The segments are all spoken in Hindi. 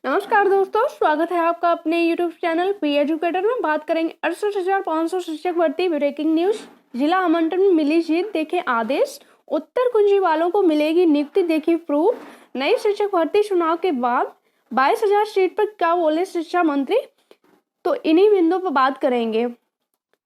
नमस्कार दोस्तों, स्वागत है आपका अपने YouTube चैनल पी एजुकेटर में। बात करेंगे 68,500 शिक्षक भर्ती ब्रेकिंग न्यूज। जिला आवंटन में मिली जीत, देखे आदेश। उत्तर कुंजी वालों को मिलेगी नियुक्ति, देखी प्रूफ। नई शिक्षक भर्ती चुनाव के बाद 22,000 सीट पर क्या बोले शिक्षा मंत्री, तो इन्हीं बिंदुओं पर बात करेंगे।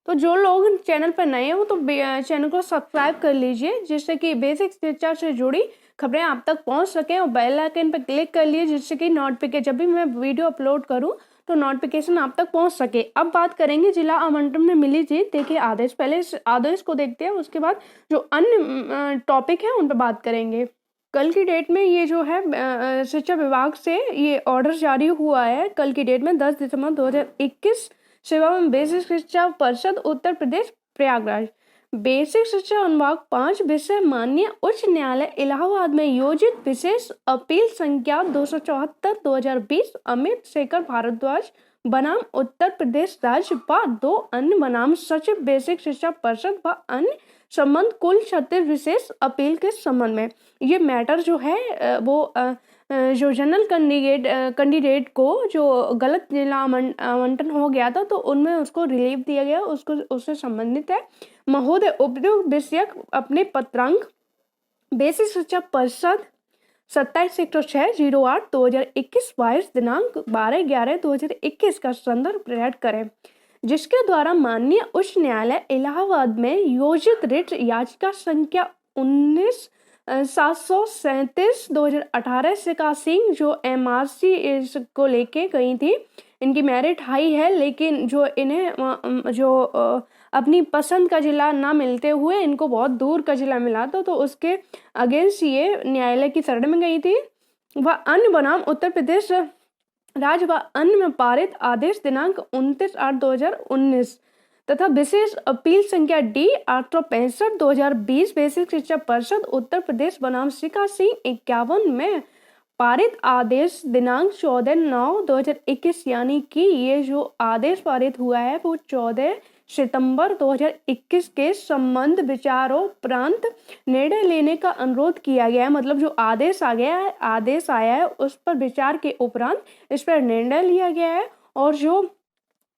तो जो लोग चैनल पर नए हो तो चैनल को सब्सक्राइब कर लीजिए, जिससे कि बेसिक शिक्षा से जुड़ी खबरें आप तक पहुंच सकें, और बेल आइकन पर क्लिक कर लिए, जिससे कि नोटिफिकेशन जब भी मैं वीडियो अपलोड करूं तो नोटिफिकेशन आप तक पहुंच सके। अब बात करेंगे जिला आवंटन में मिली जीत, देखिए आदेश। पहले इस आदेश को देखते हैं, उसके बाद जो अन्य टॉपिक है उन पर बात करेंगे। कल की डेट में ये जो है शिक्षा विभाग से ये ऑर्डर जारी हुआ है। कल की डेट में 10 दिसंबर 2021 सेवा एवं बेसिक शिक्षा परिषद उत्तर प्रदेश प्रयागराज। बेसिक शिक्षा अनुभाग 5 विषय माननीय उच्च न्यायालय इलाहाबाद में योजित विशेष अपील संख्या 274/2020 अमित शेखर भारद्वाज बनाम उत्तर प्रदेश राज्य व 2 अन्य बनाम सचिव बेसिक शिक्षा परिषद व अन्य संबंध कुल 36 विशेष अपील के संबंध में। ये मैटर जो है वो जो जनरल कैंडिडेट को जो गलत जिला आवंटन हो गया था, तो उनमें उसको रिलीफ दिया गया, उसको उससे संबंधित है। महोदय उपयुक्त विषयक अपने पत्रांक बेसिक शिक्षा परिषद 27/6/08/2021 22 दिनांक 12/11/2021 का संदर्भ प्रकट करें, जिसके द्वारा माननीय उच्च न्यायालय इलाहाबाद में योजित रिट याचिका संख्या 19/737/2018 शिका सिंह जो MRC को लेके गई थी। इनकी मेरिट हाई है, लेकिन जो इन्हें जो अपनी पसंद का जिला ना मिलते हुए इनको बहुत दूर का जिला मिला था, तो उसके अगेंस्ट ये न्यायालय की शरण में गई थी। वह अन्य बनाम उत्तर प्रदेश राज्य व अन्य में पारित आदेश दिनांक 29/8/2019 तथा विशेष अपील संख्या D 865/2020 बेसिक शिक्षा परिषद उत्तर प्रदेश बनाम शिखा सिंह 51 में पारित आदेश दिनांक 14/9/2021, यानी कि ये जो आदेश पारित हुआ है वो 14 सितंबर 2021 के संबंध विचारोपरांत निर्णय लेने का अनुरोध किया गया है। मतलब जो आदेश आया है उस पर विचार के उपरांत इस पर निर्णय लिया गया है, और जो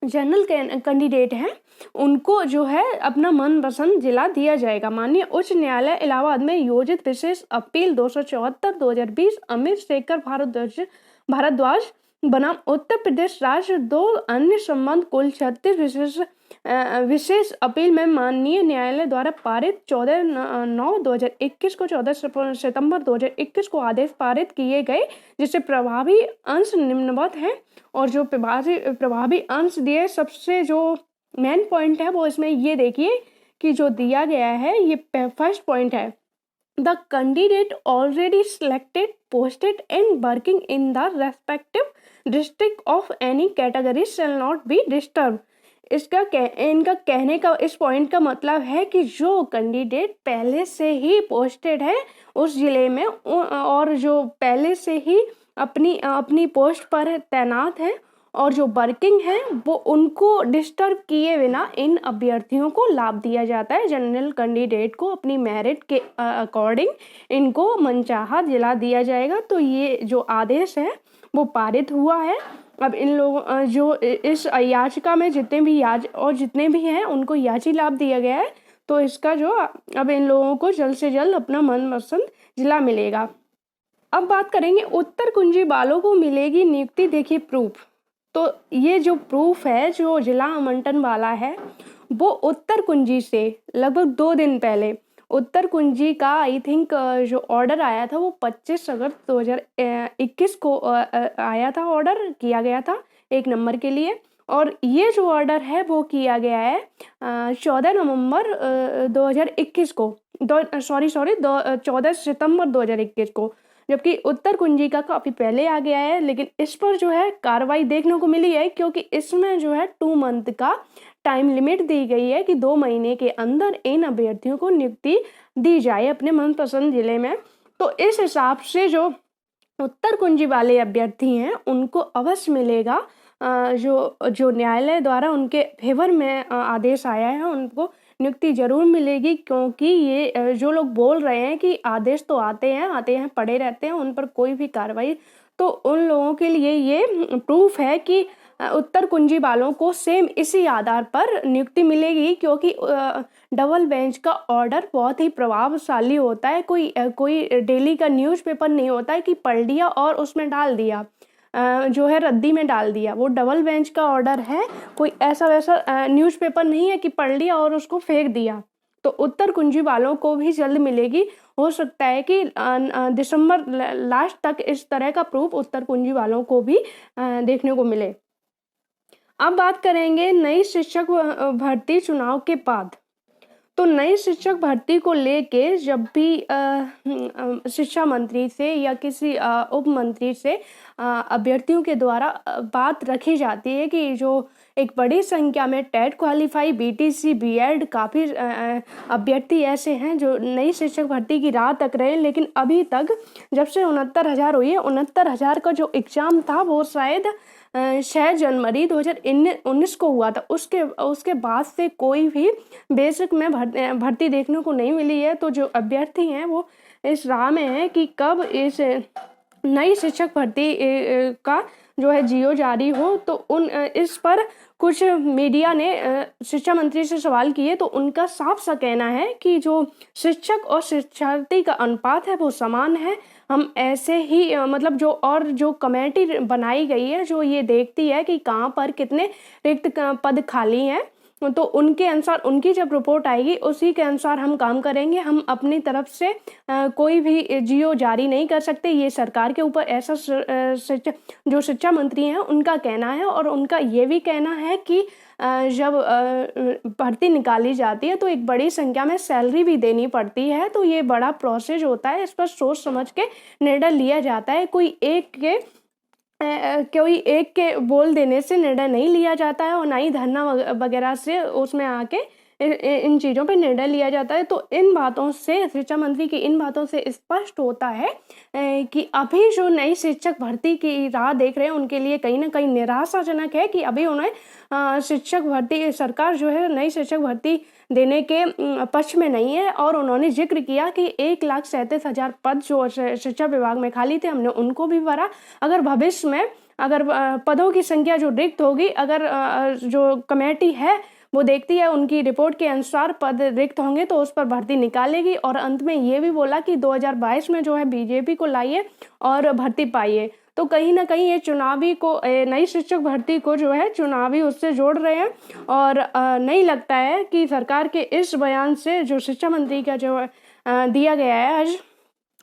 जनरल कैंडिडेट हैं उनको जो है अपना मनपसंद जिला दिया जाएगा। माननीय उच्च न्यायालय इलाहाबाद में योजित विशेष अपील 274/2020 अमित शेखर भारद्वाज बनाम उत्तर प्रदेश राज्य 2 अन्य संबंध कुल 36 विशेष अपील में माननीय न्यायालय द्वारा पारित 14/9/2021 को 14 सितंबर 2021 को आदेश पारित किए गए, जिससे प्रभावी अंश निम्नवत हैं। और जो प्रभावी अंश दिए, सबसे जो मेन पॉइंट है वो इसमें ये देखिए कि जो दिया गया है, ये फर्स्ट पॉइंट है, the candidate already selected posted and working in the respective district of any category shall not be disturb. इनका कहने का इस पॉइंट का मतलब है कि जो कैंडिडेट पहले से ही पोस्टेड है उस जिले में और जो पहले से ही अपनी पोस्ट पर तैनात है और जो वर्किंग है, वो उनको डिस्टर्ब किए बिना इन अभ्यर्थियों को लाभ दिया जाता है। जनरल कैंडिडेट को अपनी मेरिट के अकॉर्डिंग इनको मनचाहा जिला दिया जाएगा। तो ये जो आदेश है वो पारित हुआ है। अब इन लोगों जो इस याचिका में जितने भी हैं उनको याची लाभ दिया गया है, तो इसका जो अब इन लोगों को जल्द से जल्द अपना मनपसंद जिला मिलेगा। अब बात करेंगे उत्तर कुंजी वालों को मिलेगी नियुक्ति, देखिए प्रूफ। तो ये जो प्रूफ है जो जिला आवंटन वाला है वो उत्तर कुंजी से लगभग 2 दिन पहले उत्तर कुंजी का आई थिंक जो ऑर्डर आया था वो 25 अगस्त 2021 को आया था, ऑर्डर किया गया था 1 नंबर के लिए। और ये जो ऑर्डर है वो किया गया है 14 नवंबर 2021 को 14 सितंबर 2021 को, जबकि उत्तर कुंजी का काफ़ी पहले आ गया है। लेकिन इस पर जो है कार्रवाई देखने को मिली है, क्योंकि इसमें जो है 2 मंथ का टाइम लिमिट दी गई है कि 2 महीने के अंदर इन अभ्यर्थियों को नियुक्ति दी जाए अपने मनपसंद जिले में। तो इस हिसाब से जो उत्तर कुंजी वाले अभ्यर्थी हैं उनको अवश्य मिलेगा जो न्यायालय द्वारा उनके फेवर में आदेश आया है उनको नियुक्ति जरूर मिलेगी, क्योंकि ये जो लोग बोल रहे हैं कि आदेश तो आते हैं पड़े रहते हैं, उन पर कोई भी कार्रवाई तो उन लोगों के लिए ये प्रूफ है कि उत्तर कुंजी वालों को सेम इसी आधार पर नियुक्ति मिलेगी, क्योंकि डबल बेंच का ऑर्डर बहुत ही प्रभावशाली होता है। कोई डेली का न्यूज़पेपर नहीं होता है कि पढ़ लिया और उसमें डाल दिया, जो है रद्दी में डाल दिया। वो डबल बेंच का ऑर्डर है, कोई ऐसा वैसा न्यूज़पेपर नहीं है कि पढ़ लिया और उसको फेंक दिया। तो उत्तर कुंजी वालों को भी जल्द मिलेगी। हो सकता है कि दिसंबर लास्ट तक इस तरह का प्रूफ उत्तर कुंजी वालों को भी देखने को मिले। अब बात करेंगे नई शिक्षक भर्ती चुनाव के बाद। तो नई शिक्षक भर्ती को लेके जब भी शिक्षा मंत्री से या किसी उप मंत्री से अभ्यर्थियों के द्वारा बात रखी जाती है कि जो एक बड़ी संख्या में टेट क्वालिफाई, बीटीसी, बीएड काफ़ी अभ्यर्थी ऐसे हैं जो नई शिक्षक भर्ती की राह तक रहे, लेकिन अभी तक जब से 69,000 हुई है, 69,000 का जो एग्ज़ाम था वो शायद 6 जनवरी 2019 को हुआ था। उसके बाद से कोई भी बेसिक में भर्ती देखने को नहीं मिली है। तो जो अभ्यर्थी हैं वो इस राह में है कि कब इस नई शिक्षक भर्ती का जो है जीओ जारी हो। तो इस पर कुछ मीडिया ने शिक्षा मंत्री से सवाल किए, तो उनका साफ सा कहना है कि जो शिक्षक और शिक्षार्थी का अनुपात है वो समान है। हम ऐसे ही मतलब जो कमेटी बनाई गई है जो ये देखती है कि कहाँ पर कितने रिक्त पद खाली हैं, तो उनके अनुसार उनकी जब रिपोर्ट आएगी उसी के अनुसार हम काम करेंगे। हम अपनी तरफ से कोई भी जीओ जारी नहीं कर सकते। ये सरकार के ऊपर ऐसा जो शिक्षा मंत्री हैं उनका कहना है। और उनका ये भी कहना है कि जब भर्ती निकाली जाती है तो एक बड़ी संख्या में सैलरी भी देनी पड़ती है। तो ये बड़ा प्रोसेस होता है, इस पर सोच समझ के निर्णय लिया जाता है। कोई एक के बोल देने से निर्णय नहीं लिया जाता है और ना ही धरना वगैरह से उसमें आके इन चीज़ों पे निर्णय लिया जाता है। तो इन बातों से, शिक्षा मंत्री की इन बातों से स्पष्ट होता है कि अभी जो नई शिक्षक भर्ती की राह देख रहे हैं उनके लिए कहीं ना कहीं निराशाजनक है कि अभी उन्हें शिक्षक भर्ती, सरकार जो है नई शिक्षक भर्ती देने के पक्ष में नहीं है। और उन्होंने जिक्र किया कि 1,37,000 पद जो शिक्षा विभाग में खाली थे हमने उनको भी भरा। अगर भविष्य में अगर पदों की संख्या जो रिक्त होगी, अगर जो कमेटी है वो देखती है उनकी रिपोर्ट के अनुसार पद रिक्त होंगे तो उस पर भर्ती निकालेगी। और अंत में ये भी बोला कि 2022 में जो है बीजेपी को लाइए और भर्ती पाइए। तो कहीं ना कहीं ये चुनावी को, नई शिक्षक भर्ती को जो है चुनावी उससे जोड़ रहे हैं। और नहीं लगता है कि सरकार के इस बयान से जो शिक्षा मंत्री का जो दिया गया है आज,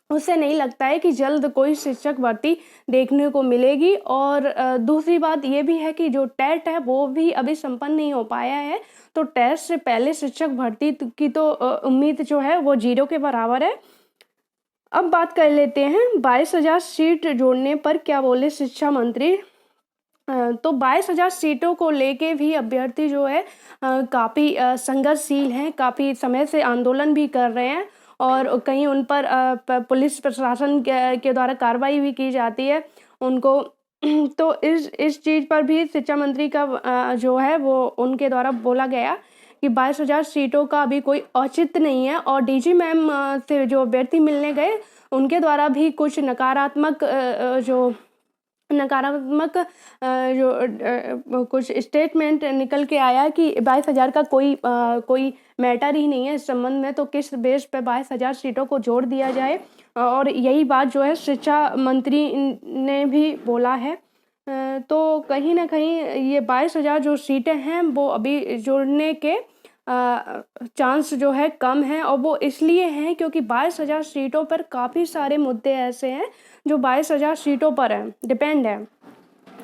उससे नहीं लगता है कि जल्द कोई शिक्षक भर्ती देखने को मिलेगी। और दूसरी बात ये भी है कि जो टेट है वो भी अभी संपन्न नहीं हो पाया है। तो टेट से पहले शिक्षक भर्ती की तो उम्मीद जो है वो 0 के बराबर है। अब बात कर लेते हैं 22,000 सीट जोड़ने पर क्या बोले शिक्षा मंत्री। तो 22,000 सीटों को लेके भी अभ्यर्थी जो है काफ़ी संघर्षशील हैं, काफ़ी समय से आंदोलन भी कर रहे हैं और कहीं उन पर पुलिस प्रशासन के द्वारा कार्रवाई भी की जाती है उनको। तो इस चीज़ पर भी शिक्षा मंत्री का जो है वो उनके द्वारा बोला गया कि 22,000 सीटों का अभी कोई औचित्य नहीं है। और डीजी मैम से जो अभ्यर्थी मिलने गए उनके द्वारा भी कुछ नकारात्मक कुछ स्टेटमेंट निकल के आया कि 22,000 का कोई मैटर ही नहीं है इस संबंध में। तो किस बेस पे 22,000 सीटों को जोड़ दिया जाए, और यही बात जो है शिक्षा मंत्री ने भी बोला है। तो कहीं ना कहीं ये 22,000 जो सीटें हैं वो अभी जोड़ने के चांस जो है कम है। और वो इसलिए हैं क्योंकि 22,000 सीटों पर काफ़ी सारे मुद्दे ऐसे हैं जो 22,000 सीटों पर हैं, डिपेंड है।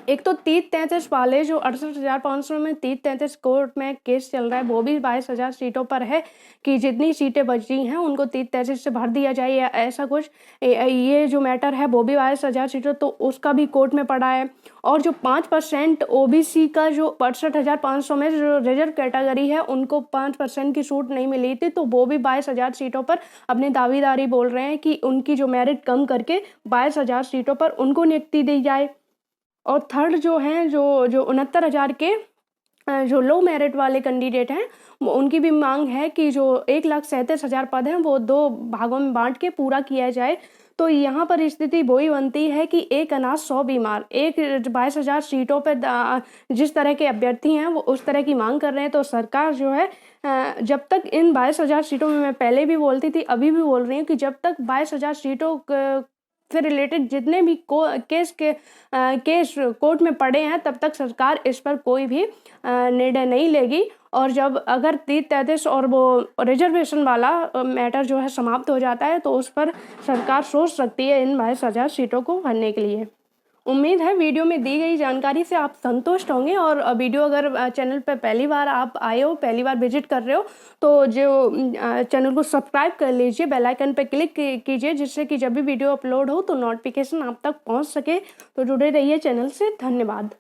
एक तो 30-33 वाले जो 68,500 में 30-33 कोर्ट में केस चल रहा है वो भी 22,000 सीटों पर है कि जितनी सीटें बची हैं उनको 30-33 से भर दिया जाए या ऐसा कुछ। ये जो मैटर है वो भी 22,000 सीटों, तो उसका भी कोर्ट में पड़ा है। और जो 5% ओबीसी का जो 68,500 में जो रिजर्व कैटेगरी है उनको 5% की छूट नहीं मिली थी, तो वो भी 22,000 सीटों पर अपनी दावेदारी बोल रहे हैं कि उनकी जो मेरिट कम करके 22,000 सीटों पर उनको नियुक्ति दी जाए। और थर्ड जो हैं जो 69,000 के जो लो मेरिट वाले कैंडिडेट हैं उनकी भी मांग है कि जो 1,37,000 पद हैं वो 2 भागों में बांट के पूरा किया जाए। तो यहाँ पर स्थिति वही बनती है कि एक अनाज 100 बीमार। एक 22,000 सीटों पर जिस तरह के अभ्यर्थी हैं वो उस तरह की मांग कर रहे हैं, तो सरकार जो है जब तक इन 22,000 सीटों में, मैं पहले भी बोलती थी अभी भी बोल रही हूँ कि जब तक 22,000 सीटों से रिलेटेड जितने भी केस कोर्ट में पड़े हैं तब तक सरकार इस पर कोई भी निर्णय नहीं लेगी। और जब अगर 30-33 और वो रिजर्वेशन वाला मैटर जो है समाप्त हो जाता है तो उस पर सरकार सोच सकती है इन 22,000 सीटों को भरने के लिए। उम्मीद है वीडियो में दी गई जानकारी से आप संतुष्ट होंगे। और वीडियो अगर चैनल पर पहली बार आप आए हो, पहली बार विजिट कर रहे हो, तो जो चैनल को सब्सक्राइब कर लीजिए, बेल आइकन पर क्लिक कीजिए, जिससे कि जब भी वीडियो अपलोड हो तो नोटिफिकेशन आप तक पहुंच सके। तो जुड़े रहिए चैनल से। धन्यवाद।